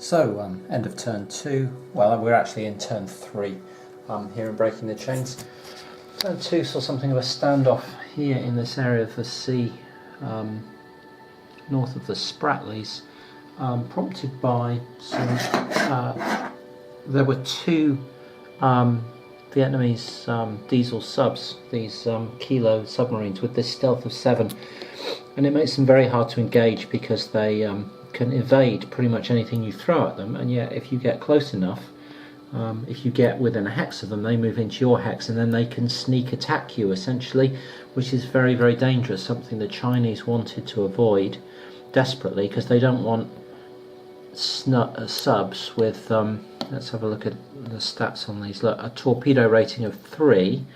So, end of turn 2. Well, we're actually in turn 3 here in Breaking the Chains. Turn 2 saw something of a standoff here in this area of the sea, north of the Spratlys, prompted by some. There were two Vietnamese diesel subs, these Kilo submarines with this stealth of 7, and it makes them very hard to engage because they can evade pretty much anything you throw at them, and yet if you get close enough, if you get within a hex of them, they move into your hex and then they can sneak attack you essentially, which is very, very dangerous, something the Chinese wanted to avoid desperately because they don't want subs with, let's have a look at the stats on these. Look, a torpedo rating of 3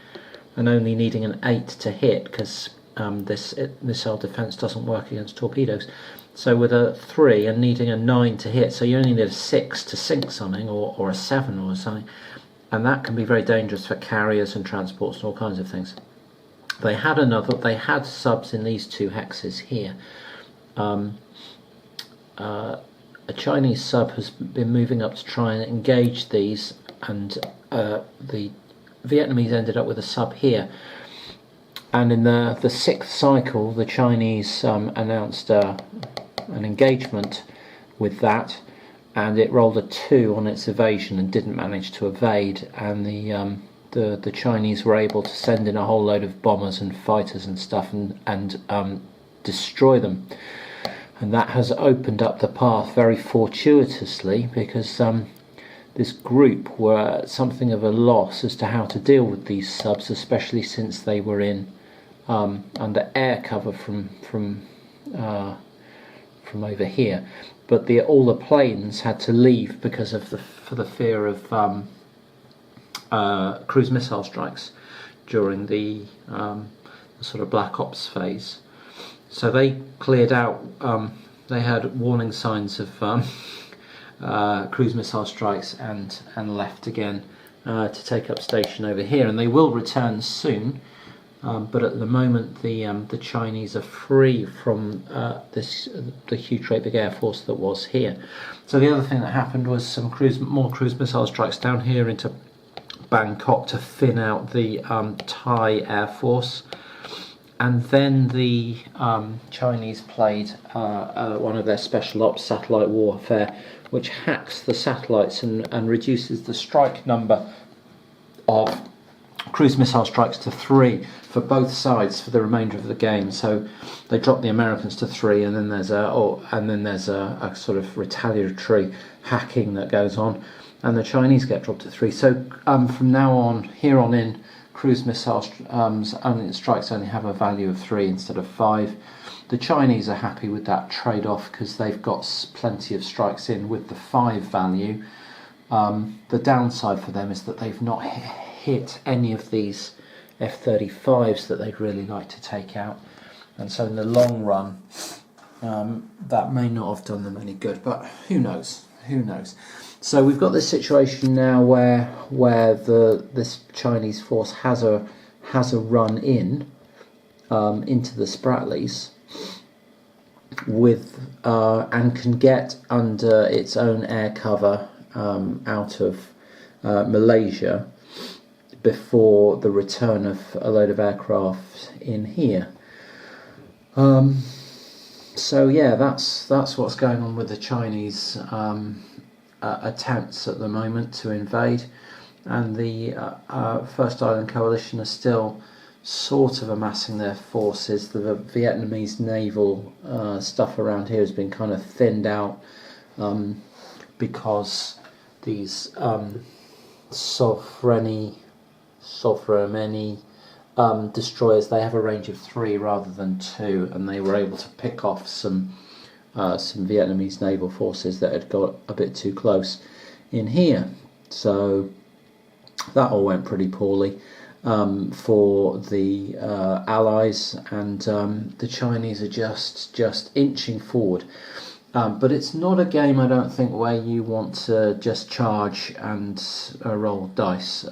and only needing an 8 to hit because this missile defense doesn't work against torpedoes. So with a 3 and needing a 9 to hit, so you only need a 6 to sink something, or a 7 or something, and that can be very dangerous for carriers and transports and all kinds of things. They had subs in these two hexes here. A Chinese sub has been moving up to try and engage these, and the Vietnamese ended up with a sub here. And in the 6th cycle, the Chinese announced an engagement with that, and it rolled a 2 on its evasion and didn't manage to evade, and the Chinese were able to send in a whole load of bombers and fighters and stuff and destroy them. And that has opened up the path very fortuitously, because this group were something of a loss as to how to deal with these subs, especially since they were in under air cover from over here. But all the planes had to leave because of for the fear of cruise missile strikes during the sort of Black Ops phase. So they cleared out. They had warning signs of cruise missile strikes and left again to take up station over here, and they will return soon. But at the moment, the Chinese are free from the huge great big air force that was here. So the other thing that happened was some more cruise missile strikes down here into Bangkok to thin out the Thai air force. And then the Chinese played one of their special ops, satellite warfare, which hacks the satellites and reduces the strike number of cruise missile strikes to 3 for both sides for the remainder of the game. So they drop the Americans to 3, and then there's a sort of retaliatory hacking that goes on, and the Chinese get dropped to 3. So from now on, here on in, cruise missile strikes only have a value of 3 instead of 5. The Chinese are happy with that trade-off because they've got plenty of strikes in with the 5 value. The downside for them is that they've not hit any of these F-35s that they'd really like to take out, and so in the long run that may not have done them any good, but who knows. So we've got this situation now where this Chinese force has a run in into the Spratlys with and can get under its own air cover out of Malaysia before the return of a load of aircraft in here. So yeah, that's what's going on with the Chinese attempts at the moment to invade, and the First Island Coalition are still sort of amassing their forces. The Vietnamese naval stuff around here has been kind of thinned out because these Sofreni destroyers, they have a range of 3 rather than 2, and they were able to pick off some Vietnamese naval forces that had got a bit too close in here. So that all went pretty poorly for the Allies, and the Chinese are just inching forward. But it's not a game, I don't think, where you want to just charge and roll dice.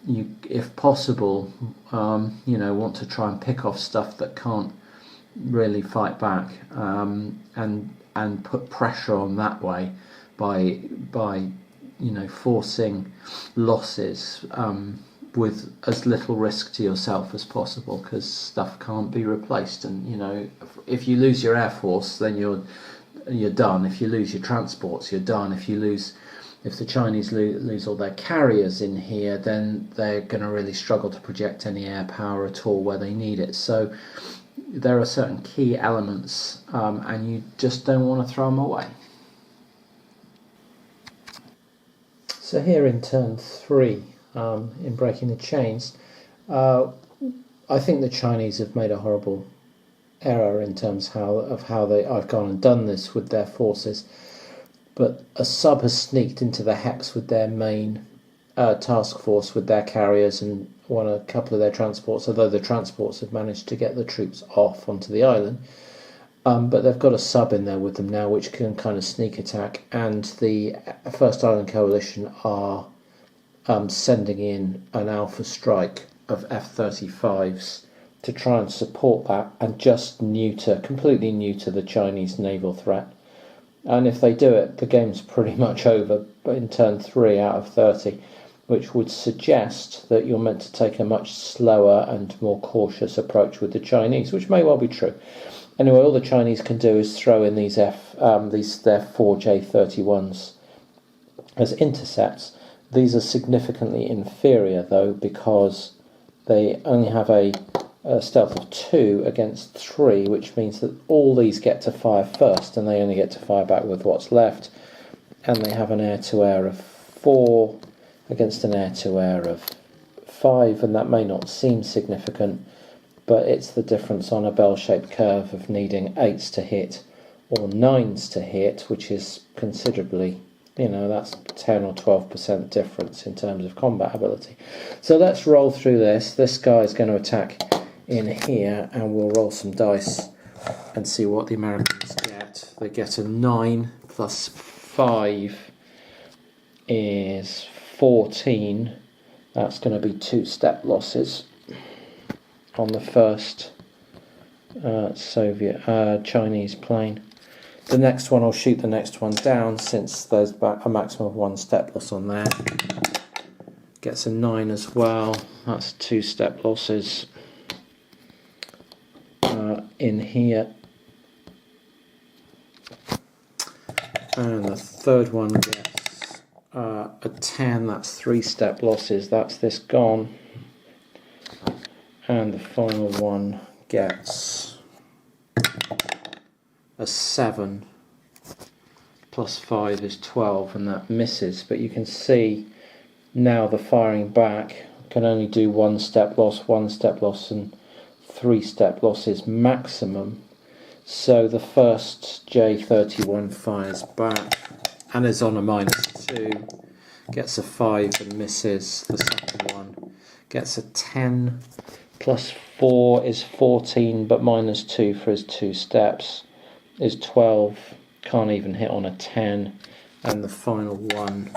You, if possible, want to try and pick off stuff that can't really fight back, and and put pressure on that way by forcing losses with as little risk to yourself as possible, because stuff can't be replaced. And if you lose your air force, then you're done. If you lose your transports, you're done. If the Chinese lose all their carriers in here, then they're going to really struggle to project any air power at all where they need it. So there are certain key elements, and you just don't want to throw them away. So here in turn 3, in breaking the chains, I think the Chinese have made a horrible error in terms of how I've gone and done this with their forces. But a sub has sneaked into the hex with their main task force, with their carriers and a couple of their transports, although the transports have managed to get the troops off onto the island. But they've got a sub in there with them now, which can kind of sneak attack, and the First Island Coalition are sending in an alpha strike of F-35s to try and support that, and just completely neuter the Chinese naval threat. And if they do it, the game's pretty much over in turn 3 out of 30, which would suggest that you're meant to take a much slower and more cautious approach with the Chinese, which may well be true. Anyway, all the Chinese can do is throw in their 4 J-31s as intercepts. These are significantly inferior, though, because they only have a stealth of 2 against 3, which means that all these get to fire first, and they only get to fire back with what's left. And they have an air-to-air of 4 against an air-to-air of 5, and that may not seem significant, but it's the difference on a bell-shaped curve of needing 8s to hit or 9s to hit, which is considerably, that's 10 or 12% difference in terms of combat ability. So let's roll through this. This guy is going to attack in here, and we'll roll some dice and see what the Americans get. They get a 9 plus 5 is 14. That's going to be 2 step losses on the first Chinese plane. The next one, I'll shoot the next one down, since there's a maximum of 1 step loss on there. Gets a 9 as well. That's 2 step losses. In here, and the third one gets a 10. That's 3 step losses. That's this gone. And the final one gets a 7 plus 5 is 12, and that misses. But you can see now the firing back can only do 1 step loss, and 3 step losses maximum. So the first J-31 fires back and is on a -2, gets a 5 and misses. The second one gets a 10, plus 4 is 14, but -2 for his 2 steps is 12, can't even hit on a 10, and the final one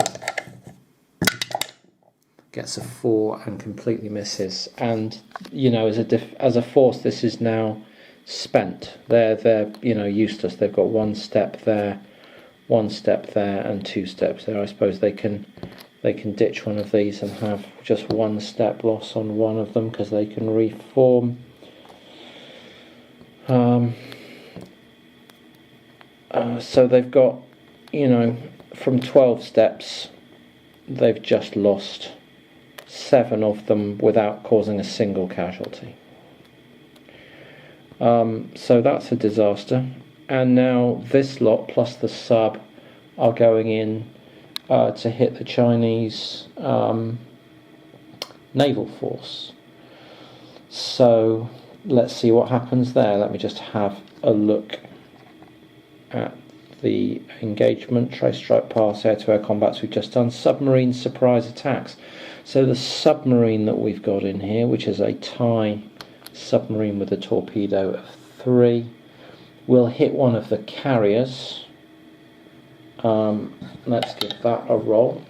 gets a 4 and completely misses. And as a force, this is now spent. They're useless. They've got 1 step there, 1 step there, and 2 steps there. I suppose they can ditch one of these and have just 1 step loss on one of them, because they can reform. So they've got, from 12 steps, they've just lost 7 of them without causing a single casualty. So that's a disaster. And now this lot plus the sub are going in to hit the Chinese naval force. So let's see what happens there. Let me just have a look at the engagement. Trace, strike, pass, air-to-air combats we've just done. Submarine surprise attacks. So the submarine that we've got in here, which is a Thai submarine with a torpedo of 3, will hit one of the carriers. Let's give that a roll.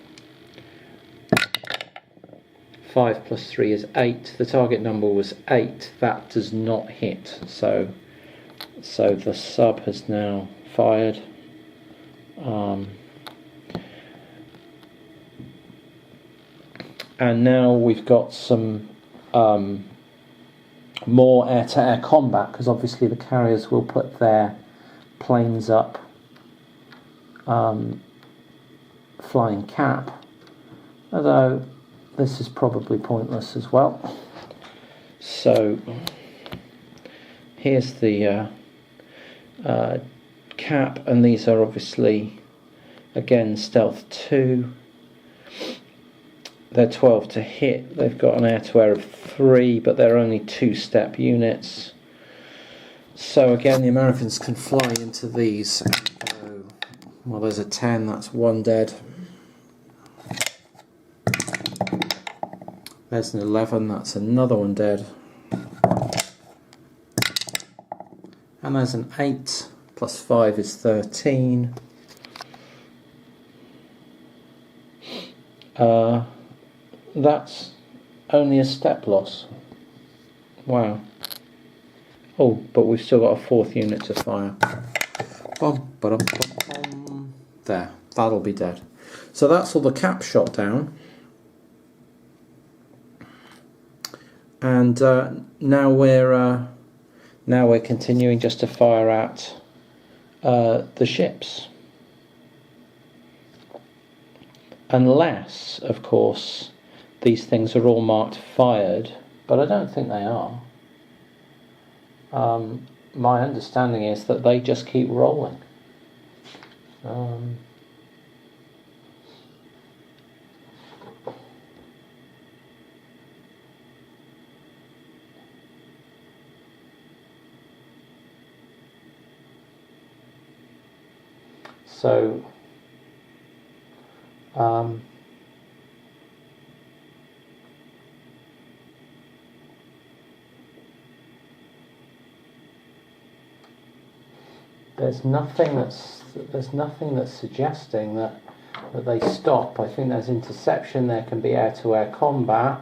5 plus 3 is 8. The target number was 8. That does not hit. So the sub has now fired. And now we've got some more air-to-air combat, because obviously the carriers will put their planes up flying cap, although this is probably pointless as well. So here's the cap, and these are obviously again stealth 2. They're 12 to hit. They've got an air-to-air of 3, but they're only 2-step units. So again, the Americans can fly into these and go, well, there's a 10, that's 1 dead. There's an 11, that's another 1 dead. And there's an 8, plus 5 is 13. That's only a step loss. Wow. Oh, but we've still got a 4th unit to fire. There, that'll be dead. So that's all the cap shot down. And now we're continuing just to fire at the ships. Unless, of course, these things are all marked fired, but I don't think they are. My understanding is that they just keep rolling. So there's nothing that's suggesting that they stop. I think there's interception. There can be air-to-air combat.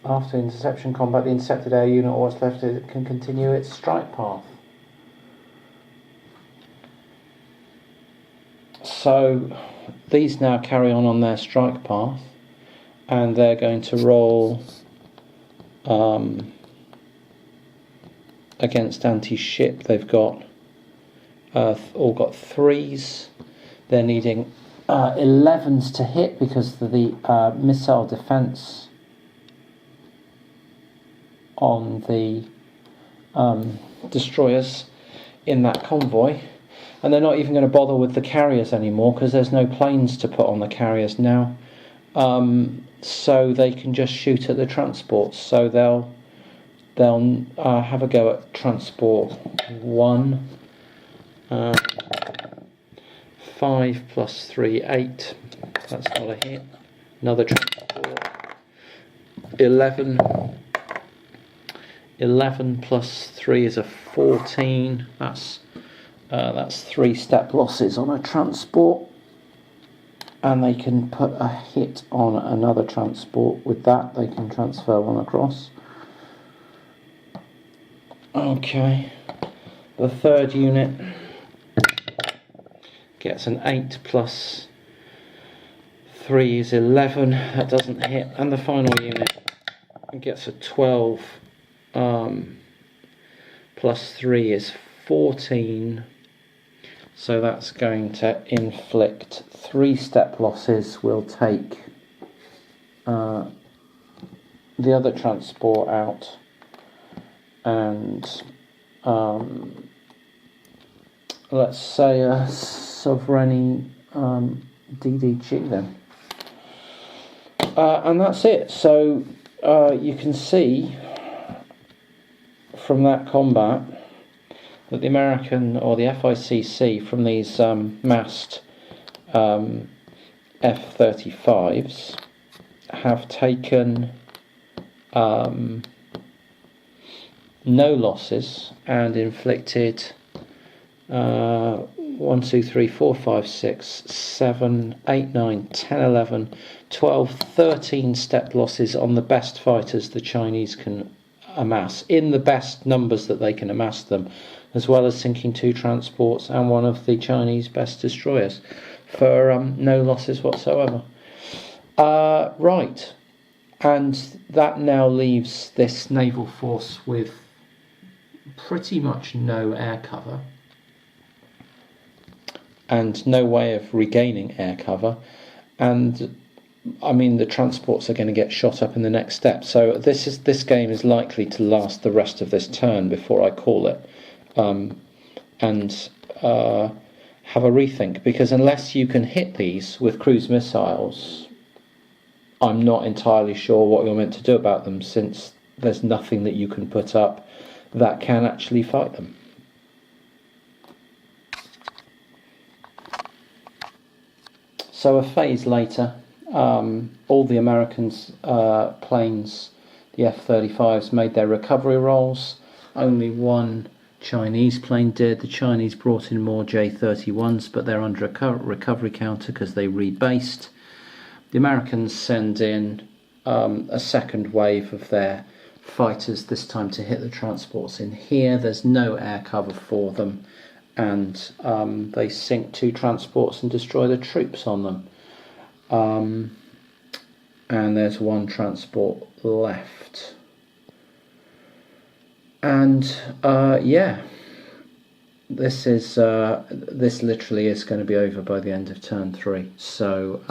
After interception combat, the intercepted air unit or what's left can continue its strike path. So these now carry on their strike path, and they're going to roll against anti-ship. They've got all got 3s. They're needing 11s to hit because of the missile defense on the destroyers in that convoy. And they're not even going to bother with the carriers anymore because there's no planes to put on the carriers now. So they can just shoot at the transports. So they'll have a go at transport 1. 5 plus 3, 8. That's not a hit. Another transport. 11 plus 3 is a 14. That's 3 step losses on a transport, and they can put a hit on another transport. With that, they can transfer 1 across. Okay, the 3rd unit gets an 8 plus 3 is 11. That doesn't hit, and the final unit gets a 12. Plus 3 is 14. So that's going to inflict 3 step losses. We'll take the other transport out, and let's say a Sovereign DDG then. And that's it. So you can see from that combat that the American or the FICC from these massed F-35s have taken no losses and inflicted 1, 2, 3, 4, 5, 6, 7, 8, 9, 10, 11, 12, 13 step losses on the best fighters the Chinese can amass, in the best numbers that they can amass them, as well as sinking 2 transports and one of the Chinese best destroyers, for no losses whatsoever. Right, and that now leaves this naval force with pretty much no air cover and no way of regaining air cover, and I mean the transports are going to get shot up in the next step. So this game is likely to last the rest of this turn before I call it, and have a rethink, because unless you can hit these with cruise missiles, I'm not entirely sure what you're meant to do about them, since there's nothing that you can put up that can actually fight them. So a phase later, all the Americans' planes, the F-35s, made their recovery rolls. Only one Chinese plane did. The Chinese brought in more J-31s, but they're under a recovery counter because they rebased. The Americans send in a second wave of their fighters, this time to hit the transports in here. There's no air cover for them, and they sink 2 transports and destroy the troops on them. And there's 1 transport left. And yeah, this literally is going to be over by the end of turn 3. So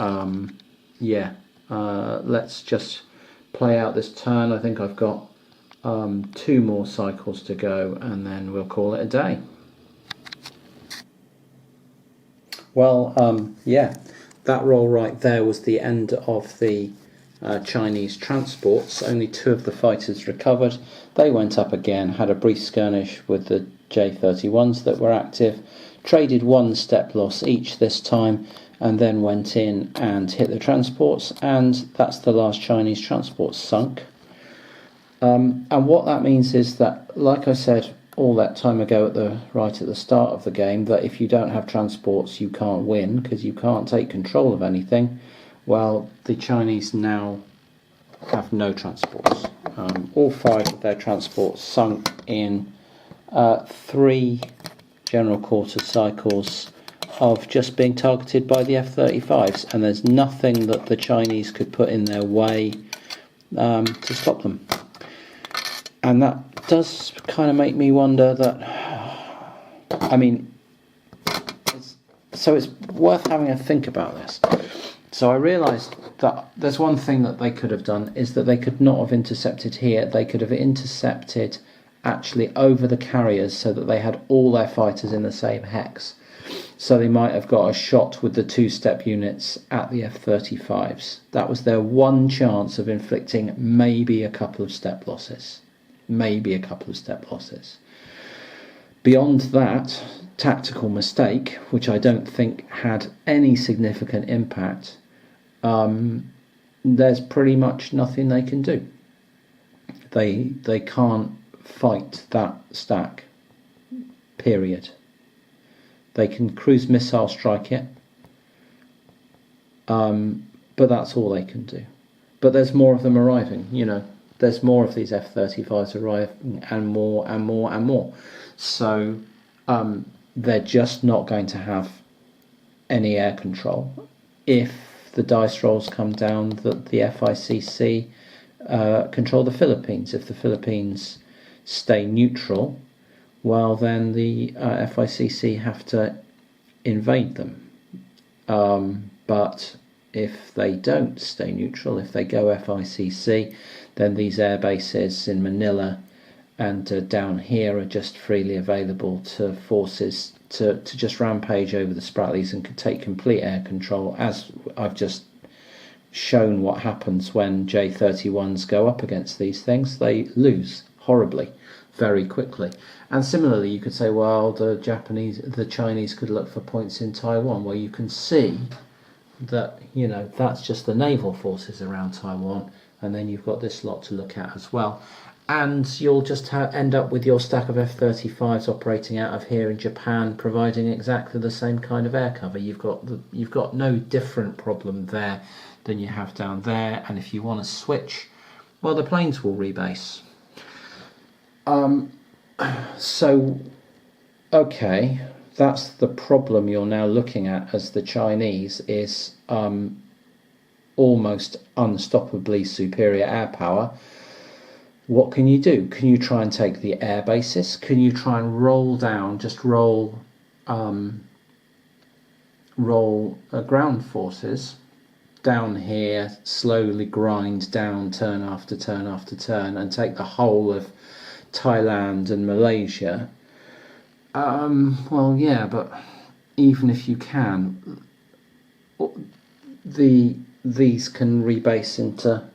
yeah, let's just play out this turn. I think I've got 2 more cycles to go, and then we'll call it a day. Well, yeah, that roll right there was the end of the Chinese transports. Only 2 of the fighters recovered. They went up again, had a brief skirmish with the J-31s that were active, traded 1 step loss each this time, and then went in and hit the transports, and that's the last Chinese transport sunk. And what that means is that, like I said all that time ago right at the start of the game, that if you don't have transports you can't win, because you can't take control of anything. Well, the Chinese now have no transports. All 5 of their transports sunk in 3 general quarter cycles of just being targeted by the F-35s, and there's nothing that the Chinese could put in their way to stop them. And that does kind of make me wonder that, I mean, it's worth having a think about this. So I realised that there's one thing that they could have done, is that they could not have intercepted here. They could have intercepted actually over the carriers, so that they had all their fighters in the same hex. So they might have got a shot with the 2-step units at the F-35s. That was their one chance of inflicting maybe a couple of step losses. Maybe a couple of step losses. Beyond that tactical mistake, which I don't think had any significant impact, there's pretty much nothing they can do. They can't fight that stack, period. They can cruise missile strike it, but that's all they can do. But there's more of them arriving, you know. There's more of these F-35s arriving, and more and more and more. So they're just not going to have any air control. If the dice rolls come down that the FICC control the Philippines, if the Philippines stay neutral, well then the FICC have to invade them. But if they don't stay neutral, if they go FICC, then these air bases in Manila and down here are just freely available to forces to just rampage over the Spratlys and could take complete air control, as I've just shown what happens when J-31s go up against these things. They lose horribly, very quickly. And similarly, you could say, well, the Chinese could look for points in Taiwan, where you can see that, you know, that's just the naval forces around Taiwan, and then you've got this lot to look at as well. and you'll just end up with your stack of F-35s operating out of here in Japan, providing exactly the same kind of air cover. You've got no different problem there than you have down there, and if you want to switch, well, the planes will rebase. So, okay, that's the problem you're now looking at as the Chinese is almost unstoppably superior air power. What can you do? Can you try and take the air bases? Can you try and roll down, just roll ground forces down here, slowly grind down turn after turn after turn, and take the whole of Thailand and Malaysia? Well, yeah, but even if you can, these can rebase into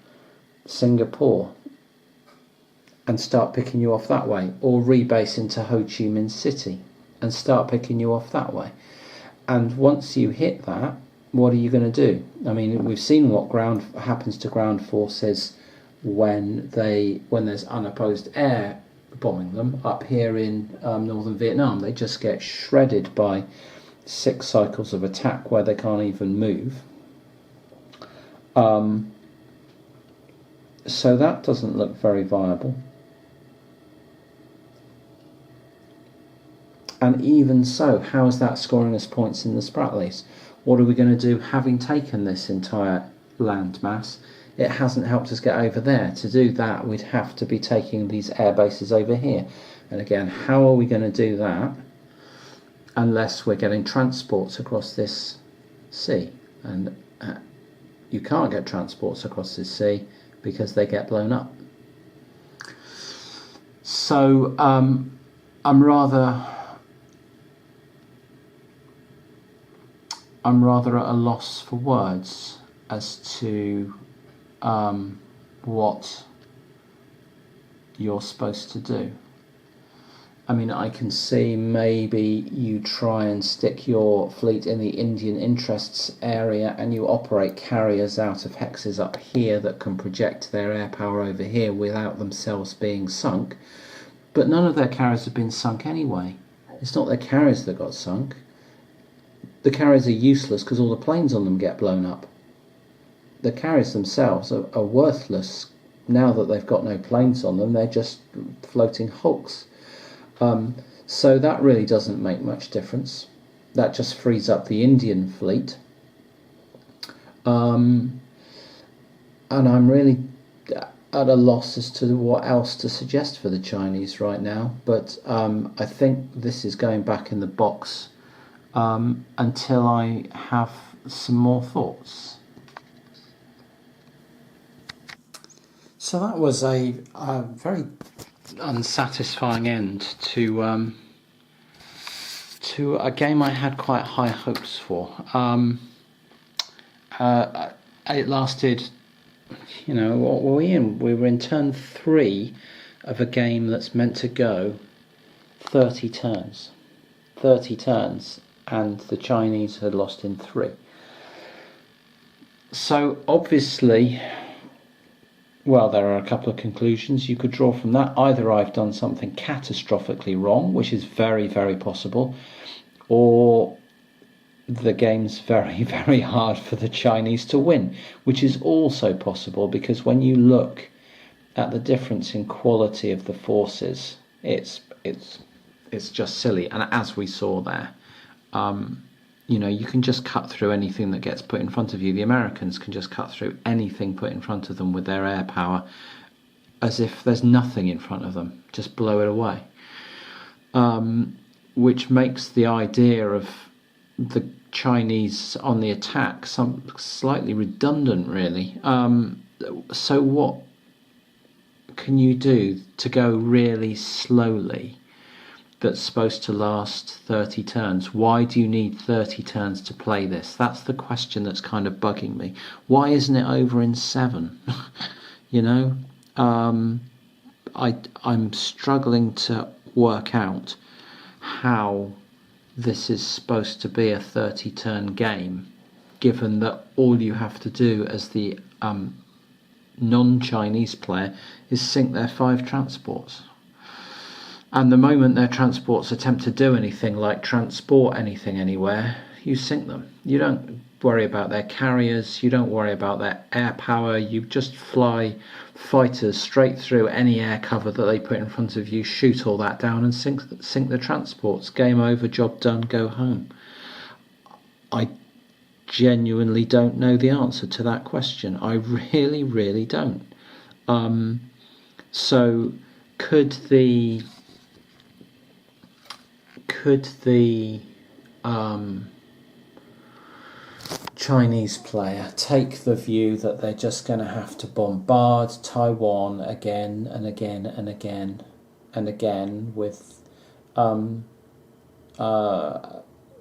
Singapore and start picking you off that way, or rebase into Ho Chi Minh City and start picking you off that way. And once you hit that, what are you going to do? I mean, we've seen what happens to ground forces when there's unopposed air bombing them. Up here in northern Vietnam, they just get shredded by 6 cycles of attack where they can't even move. So that doesn't look very viable. And even so, how is that scoring us points in the Spratlys? What are we going to do having taken this entire landmass? It hasn't helped us get over there. To do that, we'd have to be taking these air bases over here. And again, how are we going to do that unless we're getting transports across this sea? And you can't get transports across this sea because they get blown up. So I'm rather at a loss for words as to what you're supposed to do. I mean, I can see maybe you try and stick your fleet in the Indian interests area and you operate carriers out of hexes up here that can project their air power over here without themselves being sunk. But none of their carriers have been sunk anyway. It's not their carriers that got sunk. The carriers are useless because all the planes on them get blown up. The carriers themselves are worthless. Now that they've got no planes on them, they're just floating hulks. So that really doesn't make much difference. That just frees up the Indian fleet. And I'm really at a loss as to what else to suggest for the Chinese right now. But I think this is going back in the box until I have some more thoughts. So that was a very unsatisfying end to a game I had quite high hopes for. It lasted, what were we in? We were in turn 3 of a game that's meant to go 30 turns. 30 turns, and the Chinese had lost in 3. So obviously, well, there are a couple of conclusions you could draw from that. Either I've done something catastrophically wrong, which is very, very possible, or the game's very, very hard for the Chinese to win, which is also possible, because when you look at the difference in quality of the forces, it's just silly. And as we saw there, you can just cut through anything that gets put in front of you. The Americans can just cut through anything put in front of them with their air power as if there's nothing in front of them, just blow it away. Which makes the idea of the Chinese on the attack slightly redundant, really. So what can you do to go really slowly that's supposed to last 30 turns? Why do you need 30 turns to play this? That's the question that's kind of bugging me. Why isn't it over in 7? I'm struggling to work out how this is supposed to be a 30 turn game, given that all you have to do as the non-Chinese player is sink their 5 transports. And the moment their transports attempt to do anything like transport anything anywhere, you sink them. You don't worry about their carriers, you don't worry about their air power, you just fly fighters straight through any air cover that they put in front of you, shoot all that down and sink the transports. Game over, job done, go home. I genuinely don't know the answer to that question. I really, really don't. So could the Chinese player take the view that they're just going to have to bombard Taiwan again and again and again and again with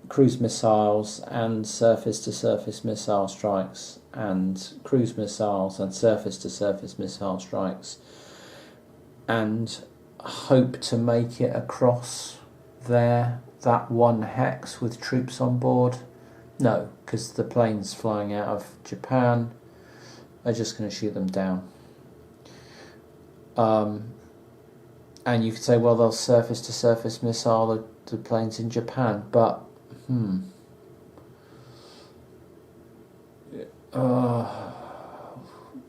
cruise missiles and surface-to-surface missile strikes and cruise missiles and surface-to-surface missile strikes, and hope to make it across there, that one hex with troops on board? No, because the planes flying out of Japan are just going to shoot them down. And you could say, well, they'll surface-to-surface missile the planes in Japan, but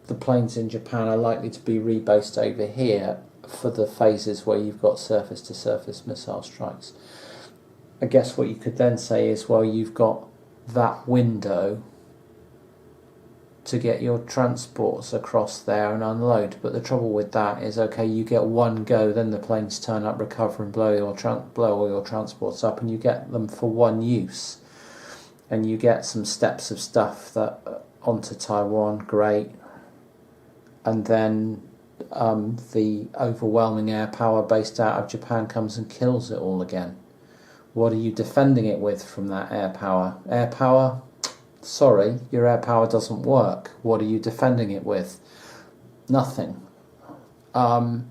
the planes in Japan are likely to be rebased over here for the phases where you've got surface-to-surface missile strikes. I guess what you could then say is, well, you've got that window to get your transports across there and unload, but the trouble with that is, okay, you get one go, then the planes turn up, recover and blow all your transports up, and you get them for one use, and you get some steps of stuff that onto Taiwan, great, and then the overwhelming air power based out of Japan comes and kills it all again. What are you defending it with from that air power? Air power? Sorry, your air power doesn't work. What are you defending it with? Nothing. I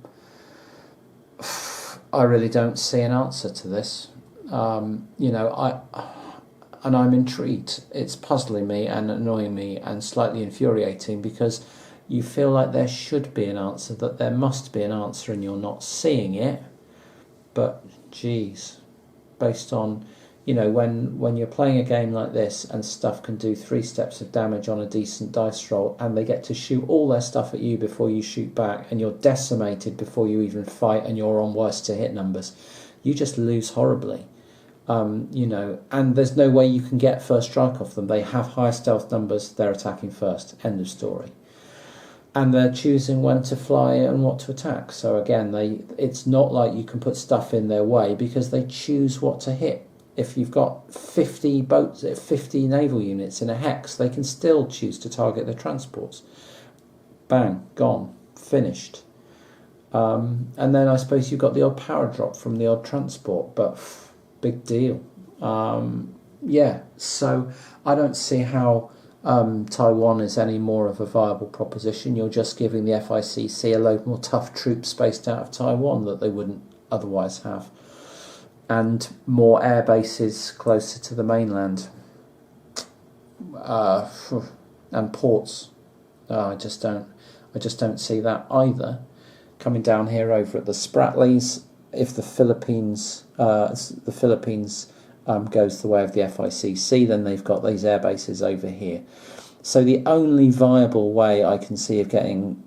really don't see an answer to this. I'm intrigued. It's puzzling me and annoying me and slightly infuriating, because you feel like there should be an answer, that there must be an answer, and you're not seeing it. But, geez, based on, when you're playing a game like this and stuff can do 3 steps of damage on a decent dice roll, and they get to shoot all their stuff at you before you shoot back, and you're decimated before you even fight, and you're on worse to hit numbers, you just lose horribly. And there's no way you can get first strike off them. They have higher stealth numbers, they're attacking first, end of story. And they're choosing when to fly and what to attack. So again, it's not like you can put stuff in their way, because they choose what to hit. If you've got 50 boats, 50 naval units in a hex, they can still choose to target the transports. Bang, gone, finished. And then I suppose you've got the odd power drop from the odd transport, but big deal. So I don't see how Taiwan is any more of a viable proposition. You're just giving the FICC a load more tough troops based out of Taiwan that they wouldn't otherwise have, and more air bases closer to the mainland, and ports. I just don't see that either. Coming down here over at the Spratlys, if the Philippines goes the way of the FICC, then they've got these air bases over here. So the only viable way I can see of getting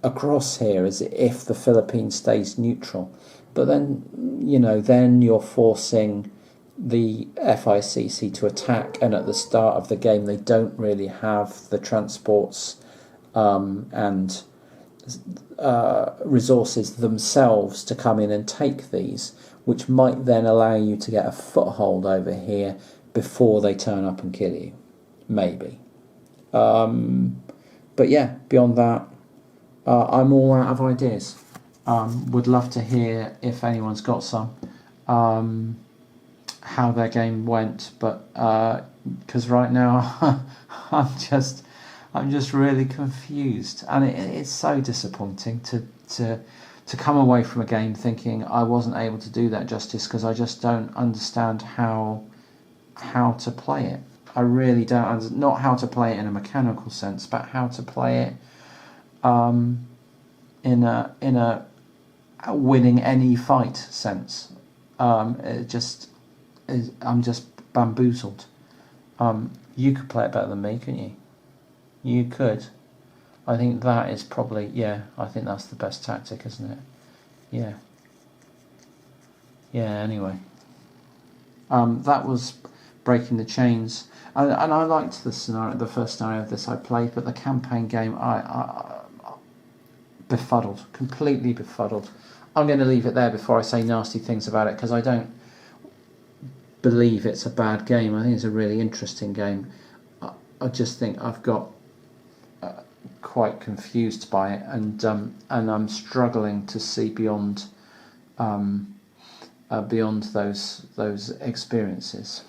across here is if the Philippines stays neutral. But then, then you're forcing the FICC to attack, and at the start of the game they don't really have the transports and resources themselves to come in and take these, which might then allow you to get a foothold over here before they turn up and kill you. Maybe. But yeah, beyond that, I'm all out of ideas. Would love to hear, if anyone's got some, how their game went, but because right now I'm just really confused, and it's so disappointing to come away from a game thinking I wasn't able to do that justice, because I just don't understand how to play it. I really don't. Not how to play it in a mechanical sense, but how to play it in a winning any fight sense. It just is, I'm just bamboozled. You could play it better than me, couldn't you? You could. I think that is probably, yeah, I think that's the best tactic, isn't it? Yeah. Yeah, anyway. That was Breaking the Chains. And I liked the first scenario of this I played, but the campaign game, I befuddled, completely befuddled. I'm going to leave it there before I say nasty things about it, because I don't believe it's a bad game. I think it's a really interesting game. I just think I've got quite confused by it, and I'm struggling to see beyond those experiences.